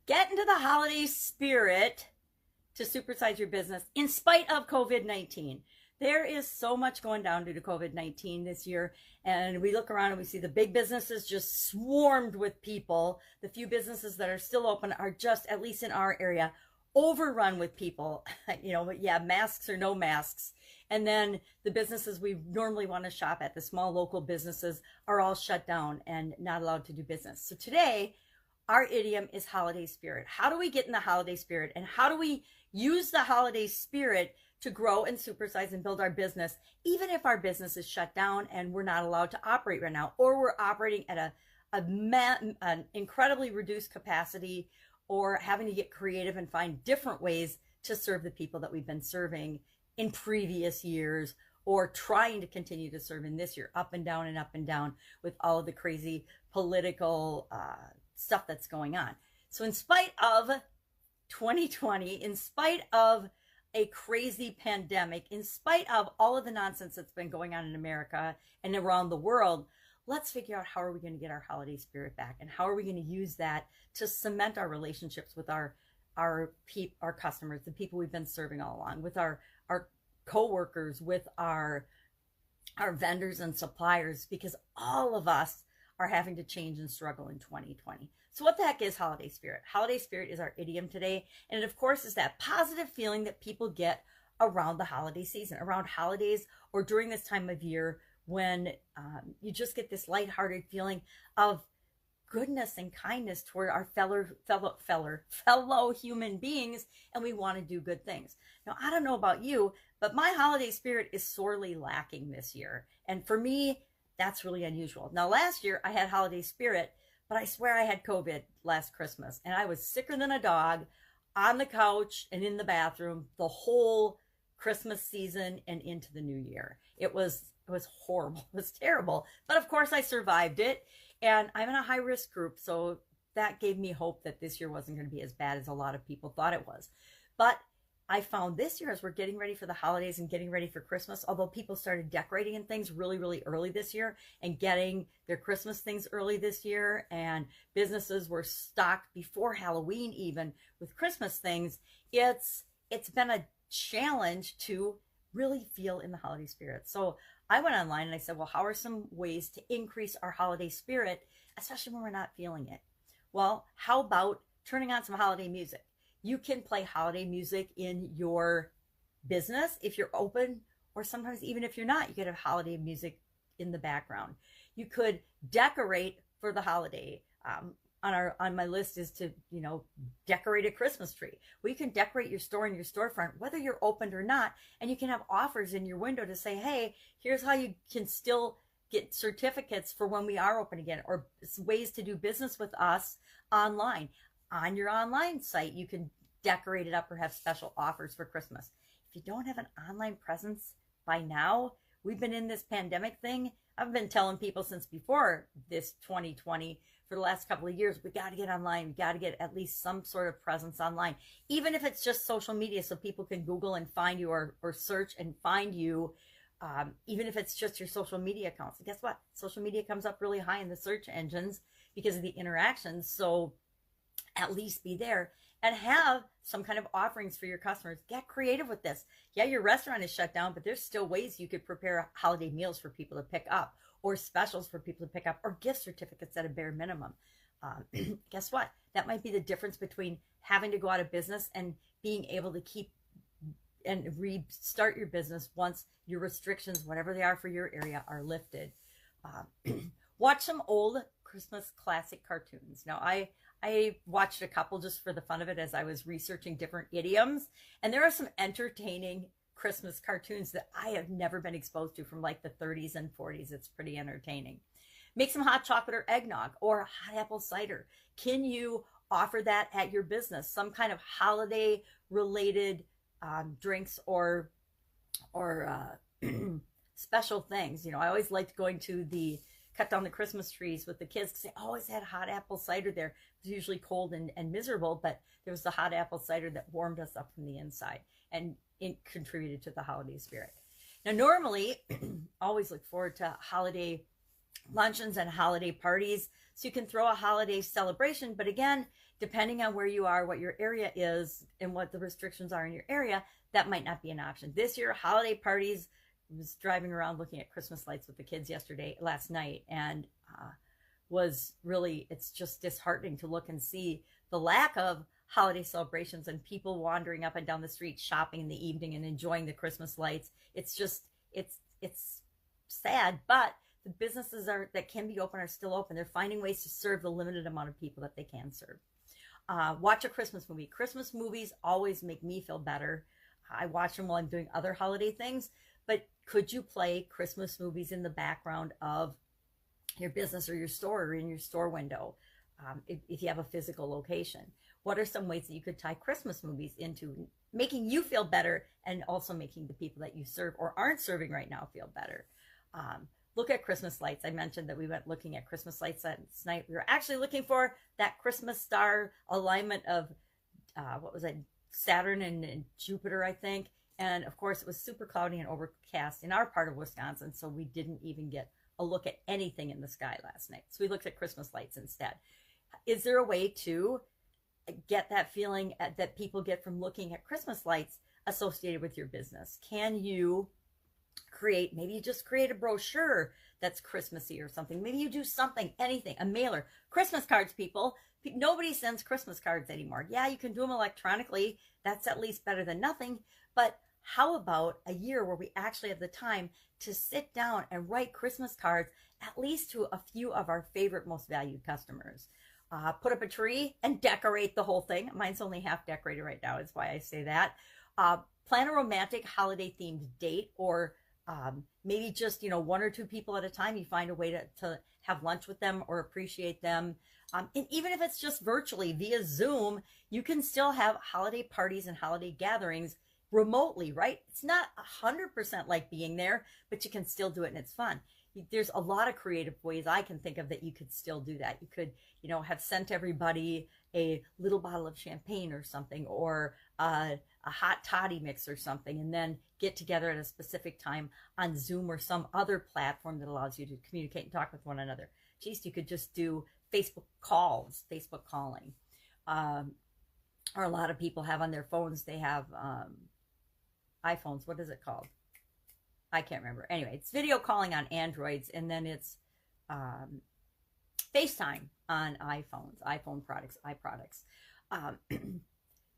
Get into the holiday spirit to supersize your business in spite of COVID-19. There is so much going down due to COVID-19 this year. And we look around and we see the big businesses just swarmed with people. The few businesses that are still open are just, at least in our area, overrun with people. But yeah, masks or no masks. And then the businesses we normally want to shop at, the small local businesses, are all shut down and not allowed to do business. So today, our idiom is holiday spirit. How do we get in the holiday spirit? And how do we use the holiday spirit to grow and supersize and build our business, even if our business is shut down and we're not allowed to operate right now, or we're operating at an incredibly reduced capacity, or having to get creative and find different ways to serve the people that we've been serving in previous years, or trying to continue to serve in this year, up and down with all of the crazy political stuff that's going on. So in spite of 2020, in spite of a crazy pandemic, in spite of all of the nonsense that's been going on in America and around the world, let's figure out how are we going to get our holiday spirit back, and how are we going to use that to cement our relationships with our customers, the people we've been serving all along, with our co-workers, with our vendors and suppliers, because all of us are having to change and struggle in 2020. So what the heck is holiday spirit? Holiday spirit is our idiom today. And it, of course, is that positive feeling that people get around the holiday season, around holidays, or during this time of year when you just get this lighthearted feeling of goodness and kindness toward our fellow human beings, and we want to do good things. Now, I don't know about you, but my holiday spirit is sorely lacking this year. And for me, that's really unusual. Now, last year I had holiday spirit, but I swear I had COVID last Christmas, and I was sicker than a dog on the couch and in the bathroom the whole Christmas season and into the new year. It was horrible. It was terrible. But of course I survived it, and I'm in a high risk group. So that gave me hope that this year wasn't going to be as bad as a lot of people thought it was. But I found this year, as we're getting ready for the holidays and getting ready for Christmas, although people started decorating and things really, really early this year and getting their Christmas things early this year, and businesses were stocked before Halloween even with Christmas things, it's been a challenge to really feel in the holiday spirit. So I went online and I said, well, how are some ways to increase our holiday spirit, especially when we're not feeling it? Well, how about turning on some holiday music? You can play holiday music in your business if you're open, or sometimes even if you're not, you could have holiday music in the background. You could decorate for the holiday. On my list is to, decorate a Christmas tree. Well, you can decorate your store and your storefront, whether you're opened or not, and you can have offers in your window to say, hey, here's how you can still get certificates for when we are open again, or ways to do business with us online. On your online site, you can decorate it up or have special offers for Christmas. If you don't have an online presence by now, we've been in this pandemic thing. I've been telling people since before this 2020, for the last couple of years, we got to get online. We got to get at least some sort of presence online, even if it's just social media, so people can Google and find you, or search and find you, even if it's just your social media accounts. And guess what? Social media comes up really high in the search engines because of the interactions. So at least be there and have some kind of offerings for your customers. Get creative with this. Yeah, your restaurant is shut down, but there's still ways you could prepare holiday meals for people to pick up, or specials for people to pick up, or gift certificates at a bare minimum. Guess what? That might be the difference between having to go out of business and being able to keep and restart your business once your restrictions, whatever they are for your area, are lifted. Watch some old Christmas classic cartoons. Now, I watched a couple just for the fun of it as I was researching different idioms, and there are some entertaining Christmas cartoons that I have never been exposed to from like the 30s and 40s. It's pretty entertaining. Make some hot chocolate or eggnog or hot apple cider. Can you offer that at your business? Some kind of holiday related drinks or special things. I always liked going to the cut down the Christmas trees with the kids because they always had hot apple cider there. It was usually cold and miserable, but there was the hot apple cider that warmed us up from the inside, and it contributed to the holiday spirit. Now, normally, always look forward to holiday luncheons and holiday parties, so you can throw a holiday celebration, but again, depending on where you are, what your area is, and what the restrictions are in your area, that might not be an option. This year, holiday parties, I was driving around looking at Christmas lights with the kids last night, and was really, it's just disheartening to look and see the lack of holiday celebrations and people wandering up and down the street shopping in the evening and enjoying the Christmas lights. It's just, it's sad, but the businesses that can be open are still open. They're finding ways to serve the limited amount of people that they can serve. Watch a Christmas movie. Christmas movies always make me feel better. I watch them while I'm doing other holiday things, but could you play Christmas movies in the background of your business or your store, or in your store window, if you have a physical location? What are some ways that you could tie Christmas movies into making you feel better and also making the people that you serve or aren't serving right now feel better? Look at Christmas lights. I mentioned that we went looking at Christmas lights last night. We were actually looking for that Christmas star alignment of, what was it, Saturn and Jupiter, I think. And of course, it was super cloudy and overcast in our part of Wisconsin, so we didn't even get a look at anything in the sky last night. So we looked at Christmas lights instead. Is there a way to get that feeling that people get from looking at Christmas lights associated with your business? Can you create, maybe you just create a brochure that's Christmassy or something. Maybe you do something, anything, a mailer. Christmas cards, people. Nobody sends Christmas cards anymore. Yeah, you can do them electronically. That's at least better than nothing. But how about a year where we actually have the time to sit down and write Christmas cards, at least to a few of our favorite, most valued customers? Put up a tree and decorate the whole thing. Mine's only half decorated right now, is why I say that. Plan a romantic holiday themed date, or maybe just, one or two people at a time. You find a way to have lunch with them or appreciate them. And even if it's just virtually via Zoom, you can still have holiday parties and holiday gatherings remotely, right? It's not 100% like being there, but you can still do it and it's fun. There's a lot of creative ways I can think of that you could still do that. You could, have sent everybody a little bottle of champagne or something, or a hot toddy mix or something, and then get together at a specific time on Zoom or some other platform that allows you to communicate and talk with one another. Geez, you could just do Facebook calls, Facebook calling. Or a lot of people have on their phones, they have iPhones. What is it called? I can't remember. Anyway, it's video calling on Androids, and then it's FaceTime on iPhones, iPhone products, iProducts.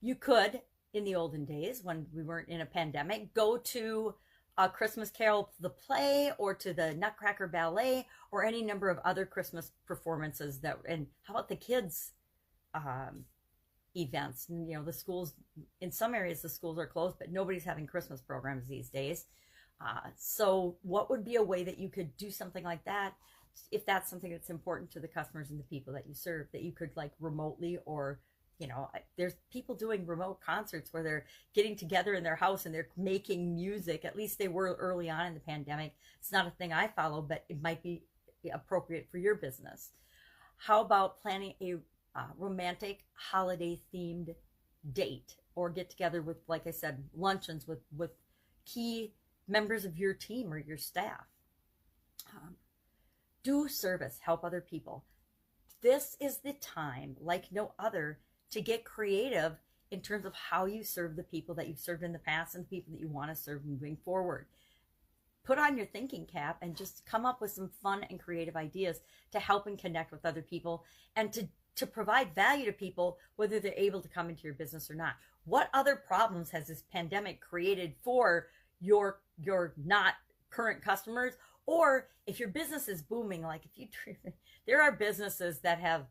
You could, in the olden days when we weren't in a pandemic, go to a Christmas Carol, the play, or to the Nutcracker Ballet, or any number of other Christmas performances and how about the kids' events? The schools, in some areas the schools are closed, but nobody's having Christmas programs these days. So what would be a way that you could do something like that, if that's something that's important to the customers and the people that you serve, that you could remotely, or there's people doing remote concerts where they're getting together in their house and they're making music. At least they were early on in the pandemic. It's not a thing I follow, but it might be appropriate for your business. How about planning a romantic holiday themed date, or get together with, like I said, luncheons with key members of your team or your staff? Do service, help other people. This is the time, like no other, to get creative in terms of how you serve the people that you've served in the past and the people that you want to serve moving forward. Put on your thinking cap and just come up with some fun and creative ideas to help and connect with other people, and to provide value to people, whether they're able to come into your business or not. What other problems has this pandemic created for your not current customers? Or if your business is booming, there are businesses that have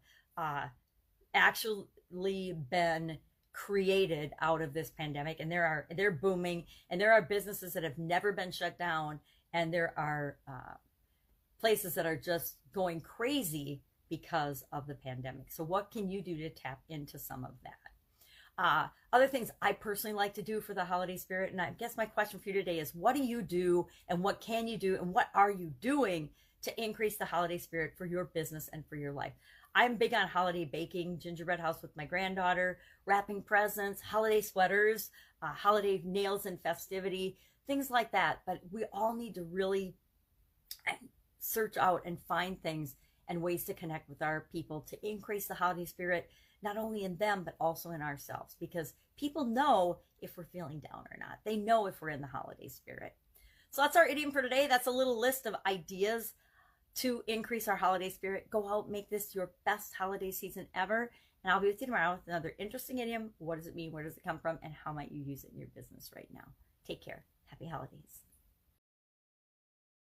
actually been created out of this pandemic, and they're booming, and there are businesses that have never been shut down, and there are places that are just going crazy because of the pandemic. So what can you do to tap into some of that? Other things I personally like to do for the holiday spirit, and I guess my question for you today is, what do you do, and what can you do, and what are you doing to increase the holiday spirit for your business and for your life? I'm big on holiday baking, gingerbread house with my granddaughter, wrapping presents, holiday sweaters, holiday nails and festivity, things like that. But we all need to really search out and find things and ways to connect with our people to increase the holiday spirit, not only in them, but also in ourselves, because people know if we're feeling down or not. They know if we're in the holiday spirit. So that's our idiom for today. That's a little list of ideas to increase our holiday spirit. Go out, make this your best holiday season ever. And I'll be with you tomorrow with another interesting idiom. What does it mean? Where does it come from? And how might you use it in your business right now? Take care. Happy holidays.